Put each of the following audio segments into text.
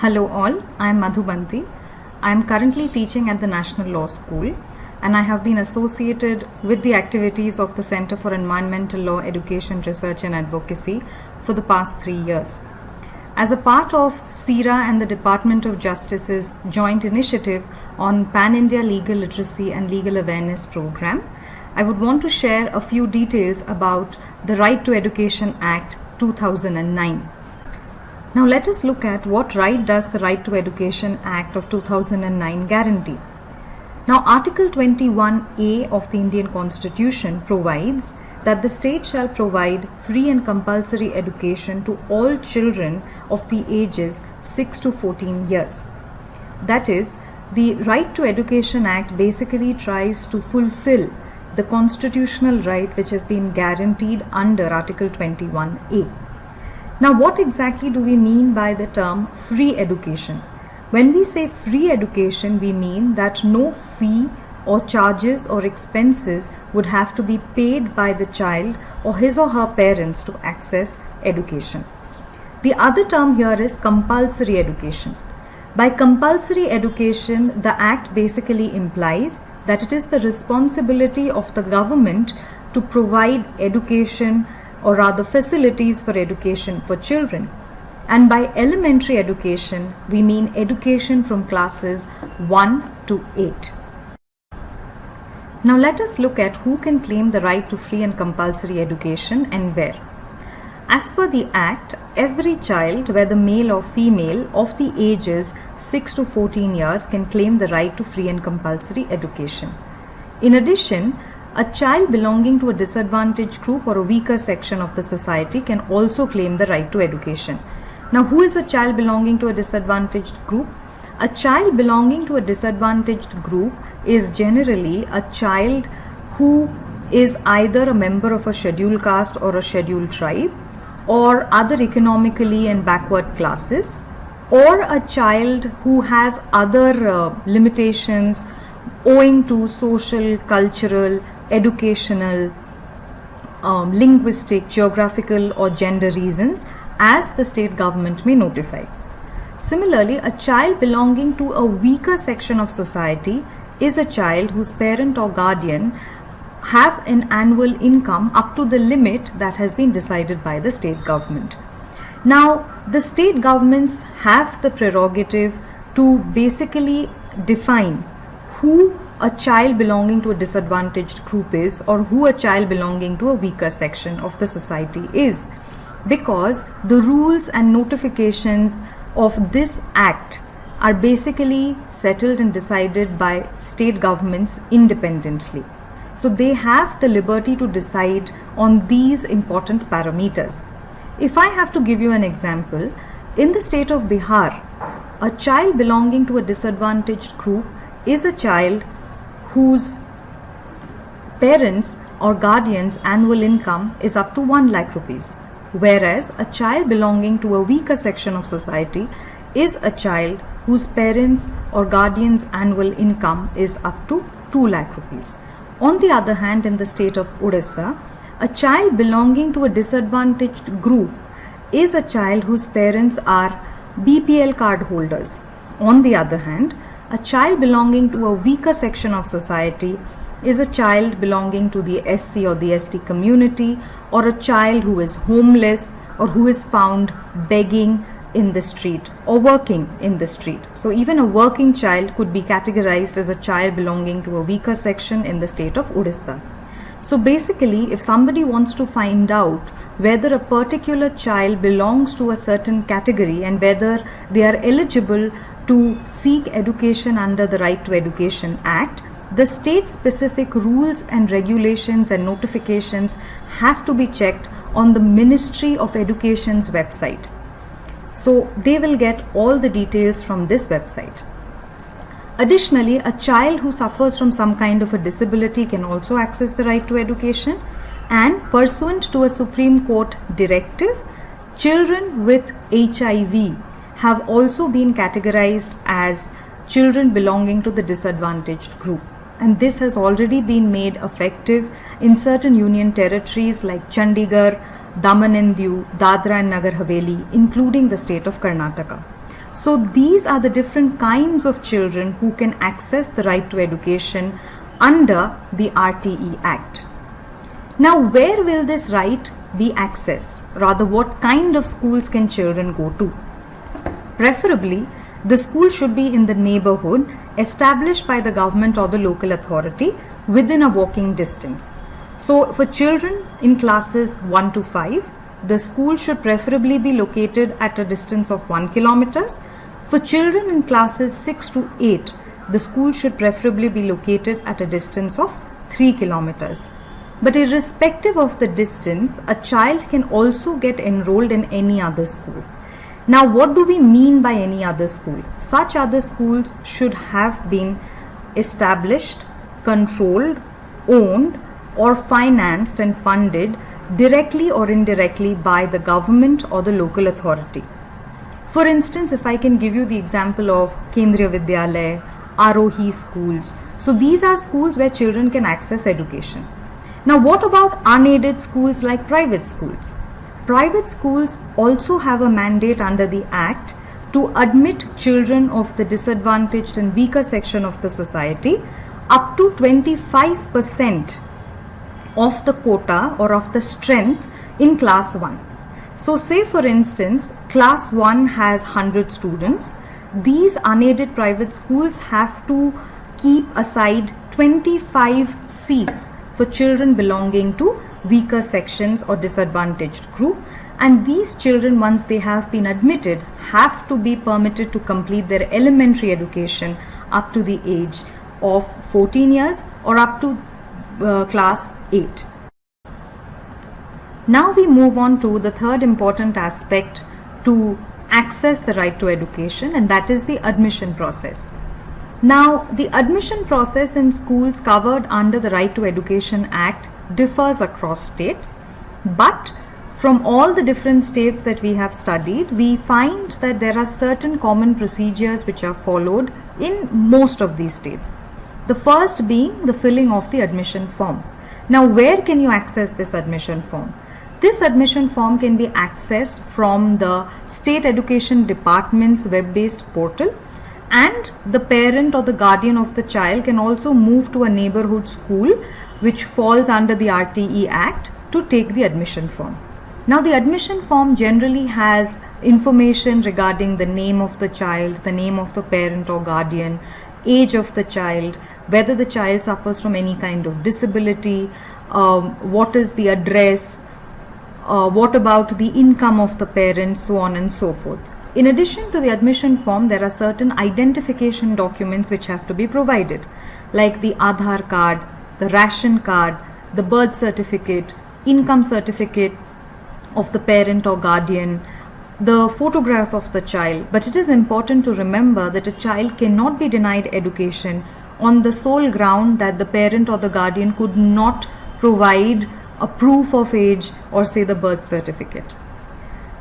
Hello all, I am Madhubanti. I am currently teaching at the National Law School and I have been associated with the activities of the Center for Environmental Law Education Research and Advocacy for the past 3 years. As a part of CEERA and the Department of Justice's joint initiative on Pan-India Legal Literacy and Legal Awareness Program, I would want to share a few details about the Right to Education Act 2009. Now let us look at what right does the Right to Education Act of 2009 guarantee. Now Article 21A of the Indian Constitution provides that the state shall provide free and compulsory education to all children of the ages 6 to 14 years. That is, the Right to Education Act basically tries to fulfill the constitutional right which has been guaranteed under Article 21A. Now, what exactly do we mean by the term free education? When we say free education, we mean that no fee or charges or expenses would have to be paid by the child or his or her parents to access education. The other term here is compulsory education. By compulsory education, the Act basically implies that it is the responsibility of the government to provide education or rather facilities for education for children. And by elementary education, we mean education from classes 1 to 8. Now let us look at who can claim the right to free and compulsory education and where. As per the Act, every child, whether male or female, of the ages 6 to 14 years can claim the right to free and compulsory education. In addition, a child belonging to a disadvantaged group or a weaker section of the society can also claim the right to education. Now, who is a child belonging to a disadvantaged group? A child belonging to a disadvantaged group is generally a child who is either a member of a scheduled caste or a scheduled tribe, or other economically and backward classes, or a child who has other limitations owing to social, cultural, educational, linguistic, geographical or gender reasons as the state government may notify. Similarly, a child belonging to a weaker section of society is a child whose parent or guardian have an annual income up to the limit that has been decided by the state government. Now, the state governments have the prerogative to basically define who a child belonging to a disadvantaged group is or who a child belonging to a weaker section of the society is, because the rules and notifications of this act are basically settled and decided by state governments independently. So they have the liberty to decide on these important parameters. If I have to give you an example, in the state of Bihar, a child belonging to a disadvantaged group is a child whose parents or guardians' annual income is up to 1 lakh rupees, whereas a child belonging to a weaker section of society is a child whose parents or guardians' annual income is up to 2 lakh rupees. On the other hand, in the state of Odisha, a child belonging to a disadvantaged group is a child whose parents are BPL card holders. On the other hand, a child belonging to a weaker section of society is a child belonging to the SC or the ST community, or a child who is homeless or who is found begging in the street or working in the street. So even a working child could be categorized as a child belonging to a weaker section in the state of Odisha. So basically, if somebody wants to find out whether a particular child belongs to a certain category and whether they are eligible to seek education under the Right to Education Act, the state-specific rules and regulations and notifications have to be checked on the Ministry of Education's website. So they will get all the details from this website. Additionally, a child who suffers from some kind of a disability can also access the right to education, and pursuant to a Supreme Court directive, children with HIV have also been categorized as children belonging to the disadvantaged group. And this has already been made effective in certain union territories like Chandigarh, Daman and Diu, Dadra and Nagar Haveli, including the state of Karnataka. So these are the different kinds of children who can access the right to education under the RTE Act. Now, where will this right be accessed? Rather, what kind of schools can children go to? Preferably, the school should be in the neighborhood established by the government or the local authority within a walking distance. So, for children in classes 1 to 5, the school should preferably be located at a distance of 1 kilometers. For children in classes 6 to 8, the school should preferably be located at a distance of 3 kilometers. But irrespective of the distance, a child can also get enrolled in any other school. Now, what do we mean by any other school? Such other schools should have been established, controlled, owned, or financed and funded directly or indirectly by the government or the local authority. For instance, if I can give you the example of Kendriya Vidyalaya, Arohi schools. So these are schools where children can access education. Now, what about unaided schools like private schools? Private schools also have a mandate under the Act to admit children of the disadvantaged and weaker section of the society up to 25% of the quota or of the strength in class 1. So say for instance, class 1 has 100 students. These unaided private schools have to keep aside 25 seats for children belonging to weaker sections or disadvantaged group, and these children, once they have been admitted, have to be permitted to complete their elementary education up to the age of 14 years or up to class 8. Now we move on to the third important aspect to access the right to education, and that is the admission process. Now, the admission process in schools covered under the Right to Education Act differs across state, but from all the different states that we have studied, we find that there are certain common procedures which are followed in most of these states. The first being the filling of the admission form. Now, where can you access this admission form? This admission form can be accessed from the State Education Department's web-based portal, and the parent or the guardian of the child can also move to a neighborhood school which falls under the RTE Act to take the admission form. Now, the admission form generally has information regarding the name of the child, the name of the parent or guardian, age of the child, whether the child suffers from any kind of disability, what is the address, what about the income of the parents, so on and so forth. In addition to the admission form, there are certain identification documents which have to be provided, like the Aadhaar card, the ration card, the birth certificate, income certificate of the parent or guardian, the photograph of the child. But it is important to remember that a child cannot be denied education on the sole ground that the parent or the guardian could not provide a proof of age or say the birth certificate.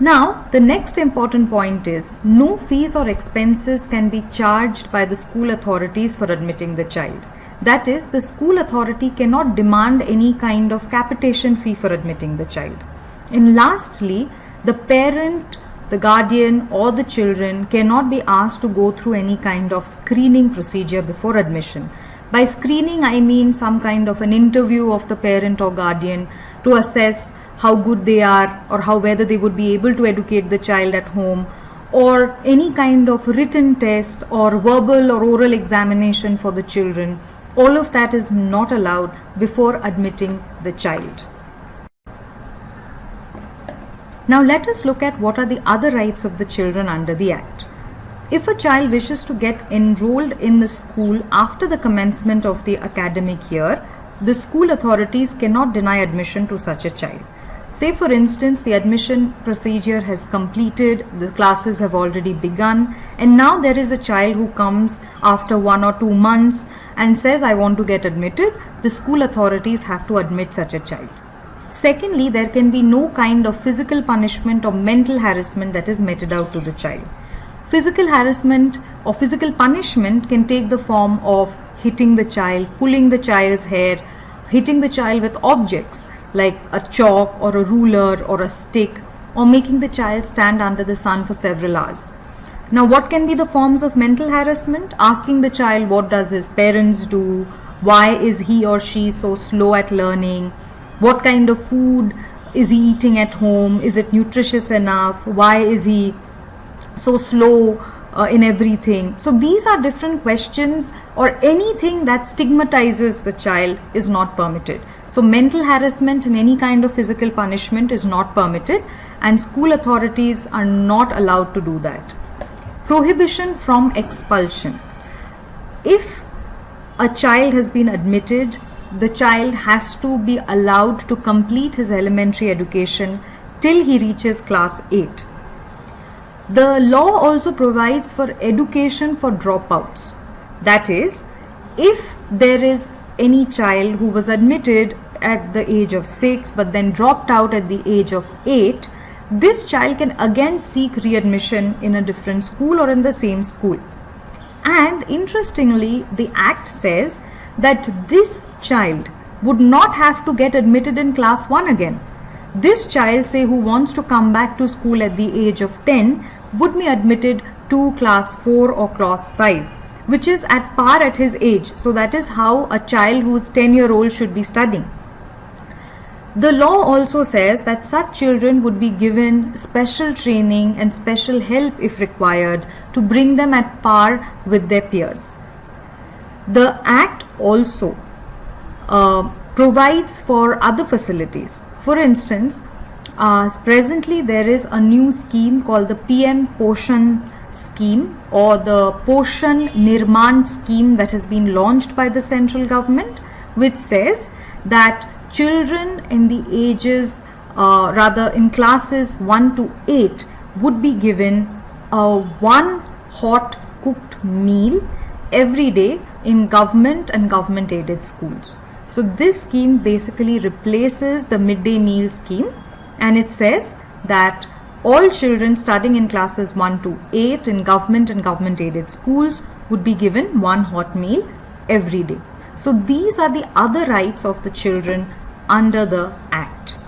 Now, the next important point is no fees or expenses can be charged by the school authorities for admitting the child. That is, the school authority cannot demand any kind of capitation fee for admitting the child. And lastly, the parent, the guardian or the children cannot be asked to go through any kind of screening procedure before admission. By screening, I mean some kind of an interview of the parent or guardian to assess how good they are or whether they would be able to educate the child at home, or any kind of written test or verbal or oral examination for the children. All of that is not allowed before admitting the child. Now let us look at what are the other rights of the children under the Act. If a child wishes to get enrolled in the school after the commencement of the academic year, the school authorities cannot deny admission to such a child. Say for instance, the admission procedure has completed, the classes have already begun, and now there is a child who comes after 1 or 2 months and says, I want to get admitted. The school authorities have to admit such a child. Secondly, there can be no kind of physical punishment or mental harassment that is meted out to the child. Physical harassment or physical punishment can take the form of hitting the child, pulling the child's hair, hitting the child with objects like a chalk or a ruler or a stick, or making the child stand under the sun for several hours. Now, what can be the forms of mental harassment? Asking the child what does his parents do, why is he or she so slow at learning, what kind of food is he eating at home, is it nutritious enough, why is he so slow in everything. So these are different questions, or anything that stigmatizes the child is not permitted. So mental harassment and any kind of physical punishment is not permitted, and school authorities are not allowed to do that. Prohibition from expulsion. If a child has been admitted, the child has to be allowed to complete his elementary education till he reaches class 8. The law also provides for education for dropouts. That is, if there is any child who was admitted at the age of 6 but then dropped out at the age of 8, this child can again seek readmission in a different school or in the same school. And interestingly, the Act says that this child would not have to get admitted in class 1 again. This child, say, who wants to come back to school at the age of 10 would be admitted to class 4 or class 5, which is at par at his age. So that is how a child who is 10-year-old should be studying. The law also says that such children would be given special training and special help if required to bring them at par with their peers. The Act also provides for other facilities. For instance, presently there is a new scheme called the PM Poshan scheme, or the Poshan Nirman scheme, that has been launched by the central government, which says that children in the ages, in classes 1 to 8 would be given one hot cooked meal every day in government and government aided schools. So this scheme basically replaces the midday meal scheme, and it says that all children studying in classes 1 to 8 in government and government aided schools would be given one hot meal every day. So these are the other rights of the children under the Act.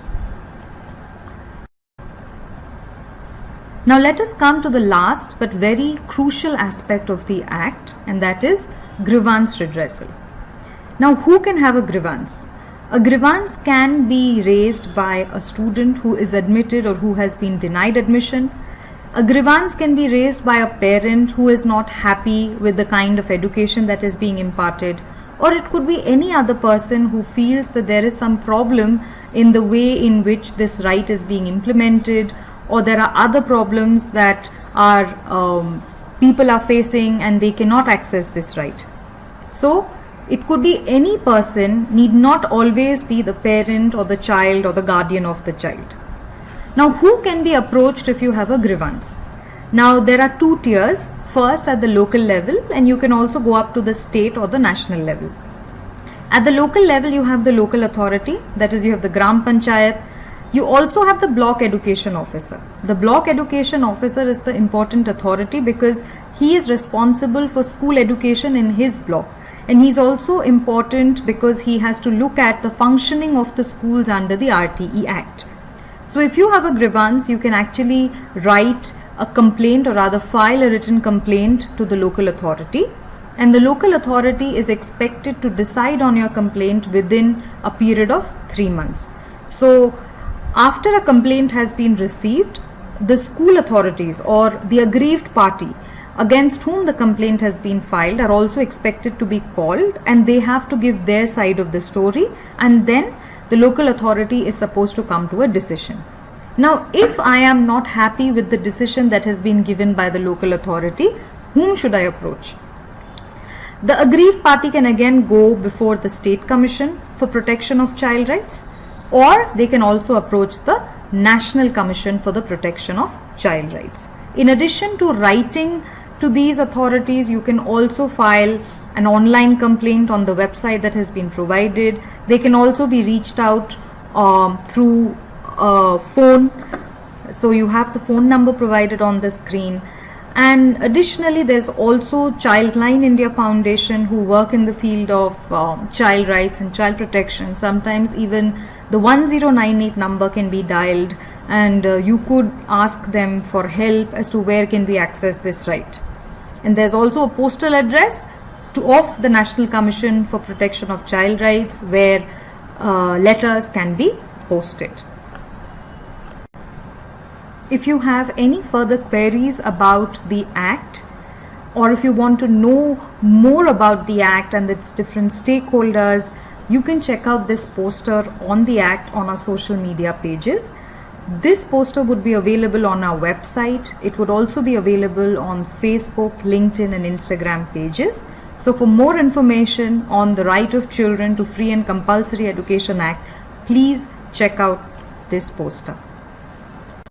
Now let us come to the last but very crucial aspect of the Act, and that is grievance redressal. Now, who can have a grievance? A grievance can be raised by a student who is admitted or who has been denied admission. A grievance can be raised by a parent who is not happy with the kind of education that is being imparted, or it could be any other person who feels that there is some problem in the way in which this right is being implemented, or there are other problems that people are facing and they cannot access this right. So it could be any person, need not always be the parent or the child or the guardian of the child. Now, who can be approached if you have a grievance? Now, there are two tiers. First at the local level, and you can also go up to the state or the national level. At the local level, you have the local authority, that is, you have the Gram Panchayat. You also have the block education officer. The block education officer is the important authority because he is responsible for school education in his block. And he's also important because he has to look at the functioning of the schools under the RTE Act. So if you have a grievance, you can actually write a complaint, or rather file a written complaint to the local authority, and the local authority is expected to decide on your complaint within a period of 3 months. So after a complaint has been received, the school authorities or the aggrieved party against whom the complaint has been filed are also expected to be called, and they have to give their side of the story, and then the local authority is supposed to come to a decision. Now, if I am not happy with the decision that has been given by the local authority, whom should I approach? The aggrieved party can again go before the State Commission for Protection of Child Rights, or they can also approach the National Commission for the Protection of Child Rights. In addition to writing to these authorities, you can also file an online complaint on the website that has been provided. They can also be reached out through phone. So you have the phone number provided on the screen. And additionally, there's also Childline India Foundation who work in the field of child rights and child protection. Sometimes even the 1098 number can be dialed and you could ask them for help as to where can we access this right. And there's also a postal address of the National Commission for Protection of Child Rights where letters can be posted. If you have any further queries about the Act, or if you want to know more about the Act and its different stakeholders, you can check out this poster on the Act on our social media pages. This poster would be available on our website. It would also be available on Facebook, LinkedIn and Instagram pages. So for more information on the right of children to Free and Compulsory Education Act, please check out this poster.